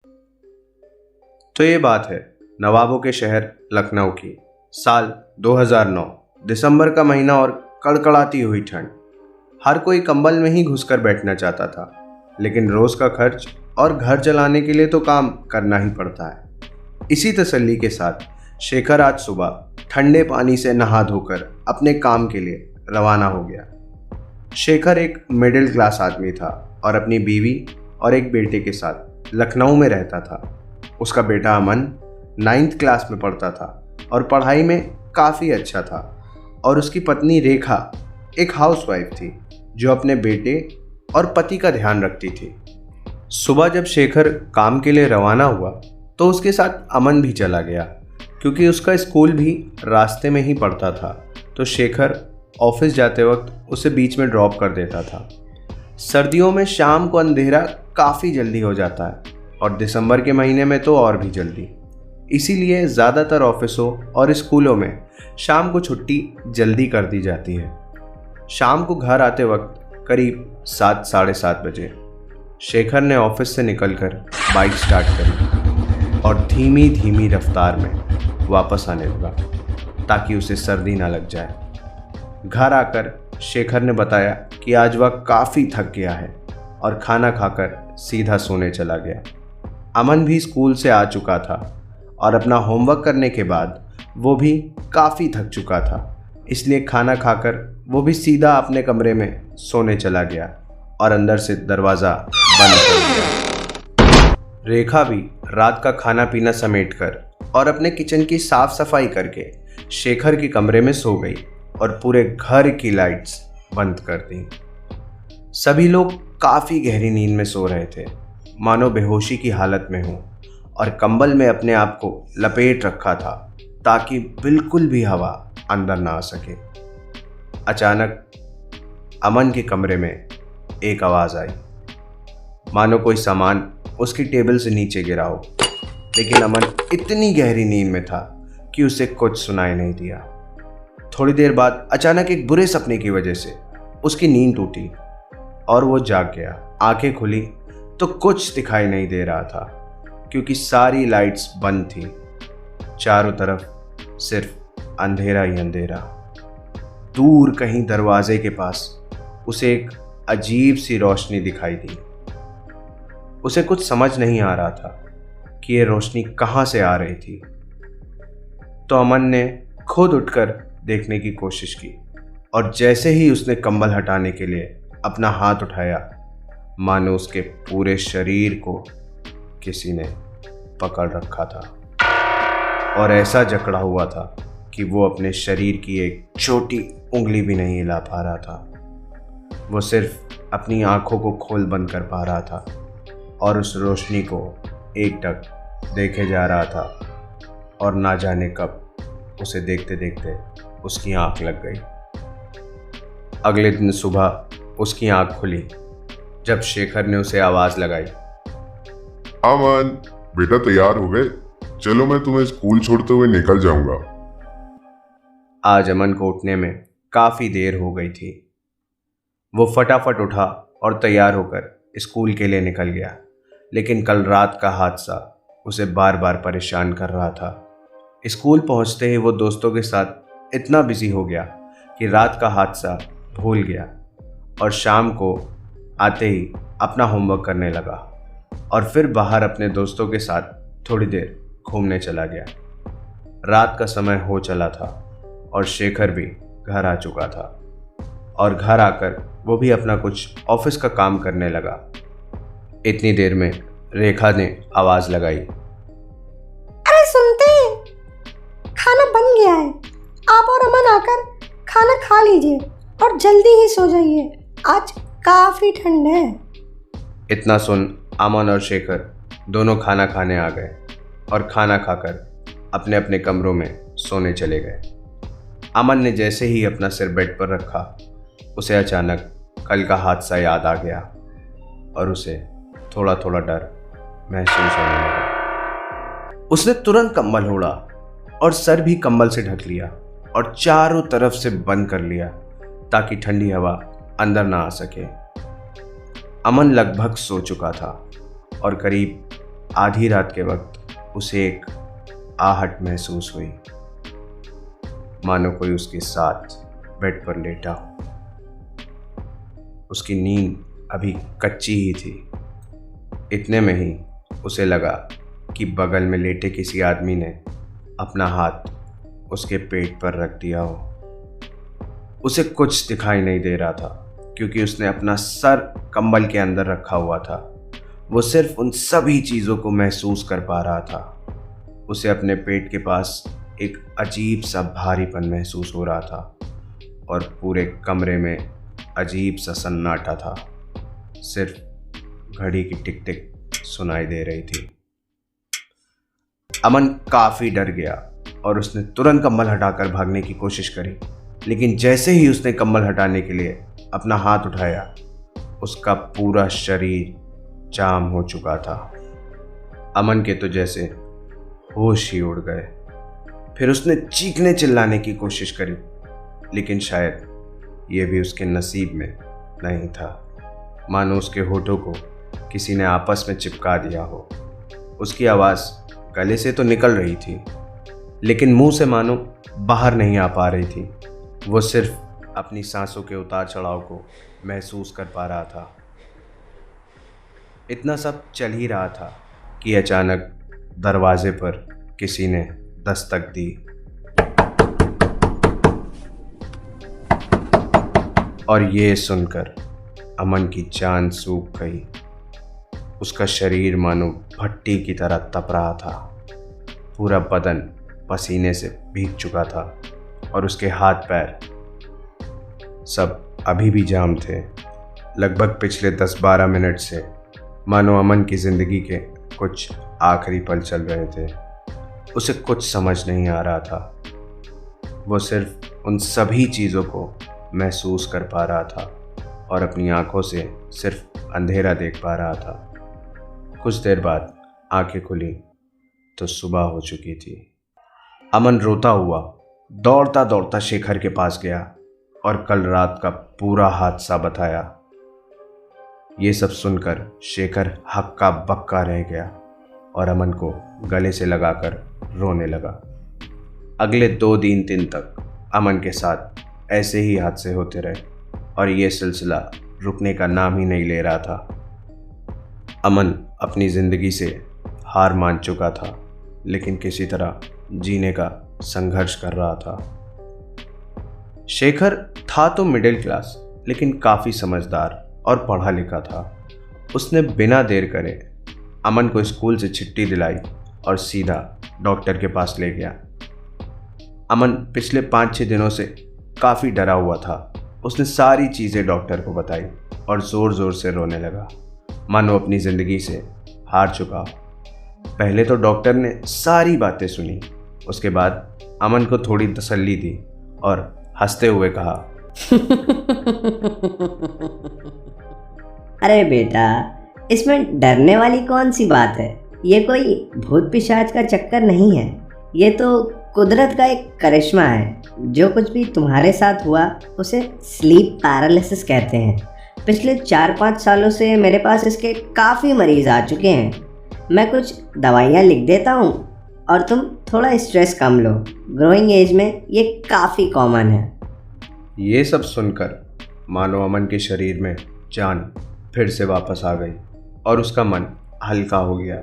तो ये बात है नवाबों के शहर लखनऊ की। साल 2009, दिसंबर का महीना और कड़कड़ाती हुई ठंड। हर कोई कंबल में ही घुसकर बैठना चाहता था, लेकिन रोज का खर्च और घर चलाने के लिए तो काम करना ही पड़ता है। इसी तसल्ली के साथ शेखर आज सुबह ठंडे पानी से नहा धोकर अपने काम के लिए रवाना हो गया। शेखर एक मिडिल क्लास आदमी था और अपनी बीवी और एक बेटे के साथ लखनऊ में रहता था। उसका बेटा अमन 9th क्लास में पढ़ता था और पढ़ाई में काफ़ी अच्छा था, और उसकी पत्नी रेखा एक हाउसवाइफ थी जो अपने बेटे और पति का ध्यान रखती थी। सुबह जब शेखर काम के लिए रवाना हुआ तो उसके साथ अमन भी चला गया, क्योंकि उसका स्कूल भी रास्ते में ही पड़ता था। तो शेखर ऑफिस जाते वक्त उसे बीच में ड्रॉप कर देता था। सर्दियों में शाम को अंधेरा काफ़ी जल्दी हो जाता है और दिसंबर के महीने में तो और भी जल्दी। इसीलिए ज़्यादातर ऑफिसों और स्कूलों में शाम को छुट्टी जल्दी कर दी जाती है। शाम को घर आते वक्त करीब 7 साढ़े 7 बजे शेखर ने ऑफिस से निकलकर बाइक स्टार्ट करी और धीमी धीमी रफ्तार में वापस आने लगा ताकि उसे सर्दी ना लग जाए। घर आकर शेखर ने बताया कि आज वह काफ़ी थक गया है और खाना खाकर सीधा सोने चला गया। अमन भी स्कूल से आ चुका था और अपना होमवर्क करने के बाद वो भी काफ़ी थक चुका था, इसलिए खाना खाकर वो भी सीधा अपने कमरे में सोने चला गया और अंदर से दरवाज़ा बंद कर दिया। रेखा भी रात का खाना पीना समेटकर और अपने किचन की साफ सफाई करके शेखर के कमरे में सो गई और पूरे घर की लाइट्स बंद कर दी। सभी लोग काफ़ी गहरी नींद में सो रहे थे, मानो बेहोशी की हालत में हूँ, और कंबल में अपने आप को लपेट रखा था ताकि बिल्कुल भी हवा अंदर ना आ सके। अचानक अमन के कमरे में एक आवाज़ आई, मानो कोई सामान उसकी टेबल से नीचे गिरा हो। लेकिन अमन इतनी गहरी नींद में था कि उसे कुछ सुनाई नहीं दिया। थोड़ी देर बाद अचानक एक बुरे सपने की वजह से उसकी नींद टूटी और वो जाग गया। आंखें खुली तो कुछ दिखाई नहीं दे रहा था, क्योंकि सारी लाइट्स बंद थी। चारों तरफ सिर्फ अंधेरा ही अंधेरा। दूर कहीं दरवाजे के पास उसे एक अजीब सी रोशनी दिखाई दी। उसे कुछ समझ नहीं आ रहा था कि ये रोशनी कहाँ से आ रही थी। तो अमन ने खुद उठकर देखने की कोशिश की, और जैसे ही उसने कंबल हटाने के लिए अपना हाथ उठाया, मानो उसके पूरे शरीर को किसी ने पकड़ रखा था और ऐसा जकड़ा हुआ था कि वो अपने शरीर की एक छोटी उंगली भी नहीं हिला पा रहा था। वो सिर्फ अपनी आंखों को खोल बंद कर पा रहा था और उस रोशनी को एकटक देखे जा रहा था, और ना जाने कब उसे देखते देखते उसकी आंख लग गई। अगले दिन सुबह उसकी आंख खुली जब शेखर ने उसे आवाज लगाई, अमन बेटा तैयार हो गए? चलो मैं तुम्हें स्कूल छोड़ते हुए निकल जाऊंगा। आज अमन को उठने में काफी देर हो गई थी। वो फटाफट उठा और तैयार होकर स्कूल के लिए निकल गया, लेकिन कल रात का हादसा उसे बार बार परेशान कर रहा था। स्कूल पहुंचते ही वो दोस्तों के साथ इतना बिजी हो गया कि रात का हादसा भूल गया और शाम को आते ही अपना होमवर्क करने लगा और फिर बाहर अपने दोस्तों के साथ थोड़ी देर घूमने चला गया। रात का समय हो चला था और शेखर भी घर आ चुका था, और घर आकर वो भी अपना कुछ ऑफिस का काम करने लगा। इतनी देर में रेखा ने आवाज लगाई, अरे सुनते हैं, खाना बन गया है। आप और अमन आकर खाना खा लीजिए और जल्दी ही सो जाइए, आज काफी ठंड है। इतना सुन अमन और शेखर दोनों खाना खाने आ गए और खाना खाकर अपने अपने कमरों में सोने चले गए। अमन ने जैसे ही अपना सिर बेड पर रखा, उसे अचानक कल का हादसा याद आ गया और उसे थोड़ा थोड़ा डर महसूस होने लगा। उसने तुरंत कंबल ओढ़ा और सर भी कंबल से ढक लिया और चारों तरफ से बंद कर लिया ताकि ठंडी हवा अंदर ना आ सके। अमन लगभग सो चुका था और करीब आधी रात के वक्त उसे एक आहट महसूस हुई, मानो कोई उसके साथ बेड पर लेटा हो। उसकी नींद अभी कच्ची ही थी। इतने में ही उसे लगा कि बगल में लेटे किसी आदमी ने अपना हाथ उसके पेट पर रख दिया हो। उसे कुछ दिखाई नहीं दे रहा था क्योंकि उसने अपना सर कंबल के अंदर रखा हुआ था। वो सिर्फ उन सभी चीज़ों को महसूस कर पा रहा था। उसे अपने पेट के पास एक अजीब सा भारीपन महसूस हो रहा था और पूरे कमरे में अजीब सा सन्नाटा था। सिर्फ घड़ी की टिक टिक सुनाई दे रही थी। अमन काफी डर गया और उसने तुरंत कंबल हटाकर भागने की कोशिश करी, लेकिन जैसे ही उसने कंबल हटाने के लिए अपना हाथ उठाया, उसका पूरा शरीर जाम हो चुका था। अमन के तो जैसे होश ही उड़ गए। फिर उसने चीखने चिल्लाने की कोशिश करी, लेकिन शायद ये भी उसके नसीब में नहीं था। मानो उसके होठों को किसी ने आपस में चिपका दिया हो। उसकी आवाज़ गले से तो निकल रही थी, लेकिन मुंह से मानो बाहर नहीं आ पा रही थी। वो सिर्फ अपनी सांसों के उतार चढ़ाव को महसूस कर पा रहा था। इतना सब चल ही रहा था कि अचानक दरवाजे पर किसी ने दस्तक दी और ये सुनकर अमन की जान सूख गई। उसका शरीर मानो भट्टी की तरह तप रहा था। पूरा बदन पसीने से भीग चुका था और उसके हाथ पैर सब अभी भी जाम थे। लगभग पिछले 10-12 मिनट से मानो अमन की ज़िंदगी के कुछ आखिरी पल चल रहे थे। उसे कुछ समझ नहीं आ रहा था। वो सिर्फ उन सभी चीज़ों को महसूस कर पा रहा था और अपनी आंखों से सिर्फ अंधेरा देख पा रहा था। कुछ देर बाद आंखें खुली तो सुबह हो चुकी थी। अमन रोता हुआ दौड़ता दौड़ता शेखर के पास गया और कल रात का पूरा हादसा बताया। ये सब सुनकर शेखर हक्का बक्का रह गया और अमन को गले से लगाकर रोने लगा। अगले 2-3 दिन तक अमन के साथ ऐसे ही हादसे होते रहे और ये सिलसिला रुकने का नाम ही नहीं ले रहा था। अमन अपनी ज़िंदगी से हार मान चुका था, लेकिन किसी तरह जीने का संघर्ष कर रहा था। शेखर था तो मिडिल क्लास, लेकिन काफ़ी समझदार और पढ़ा लिखा था। उसने बिना देर करे अमन को स्कूल से छुट्टी दिलाई और सीधा डॉक्टर के पास ले गया। अमन पिछले 5-6 दिनों से काफ़ी डरा हुआ था। उसने सारी चीज़ें डॉक्टर को बताई और ज़ोर ज़ोर से रोने लगा, मानो अपनी ज़िंदगी से हार चुका। पहले तो डॉक्टर ने सारी बातें सुनी, उसके बाद अमन को थोड़ी तसल्ली दी और हंसते हुए कहा, अरे बेटा, इसमें डरने वाली कौन सी बात है। ये कोई भूत पिशाच का चक्कर नहीं है। ये तो कुदरत का एक करिश्मा है। जो कुछ भी तुम्हारे साथ हुआ उसे स्लीप पैरालिसिस कहते हैं। पिछले 4-5 सालों से मेरे पास इसके काफ़ी मरीज आ चुके हैं। मैं कुछ दवाइयाँ लिख देता हूँ और तुम थोड़ा स्ट्रेस कम लो। ग्रोइंग एज में ये काफ़ी कॉमन है। ये सब सुनकर मानो अमन के शरीर में जान फिर से वापस आ गई और उसका मन हल्का हो गया।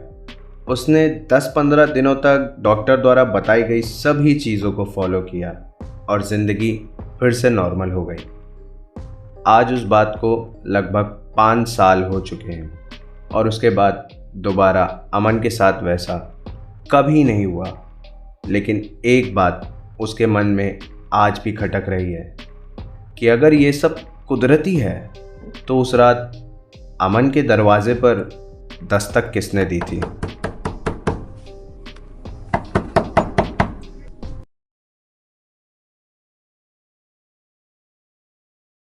उसने 10-15 दिनों तक डॉक्टर द्वारा बताई गई सभी चीज़ों को फॉलो किया और ज़िंदगी फिर से नॉर्मल हो गई। आज उस बात को लगभग 5 साल हो चुके हैं और उसके बाद दोबारा अमन के साथ वैसा कभी नहीं हुआ। लेकिन एक बात उसके मन में आज भी खटक रही है कि अगर ये सब कुदरती है तो उस रात अमन के दरवाजे पर दस्तक किसने दी थी।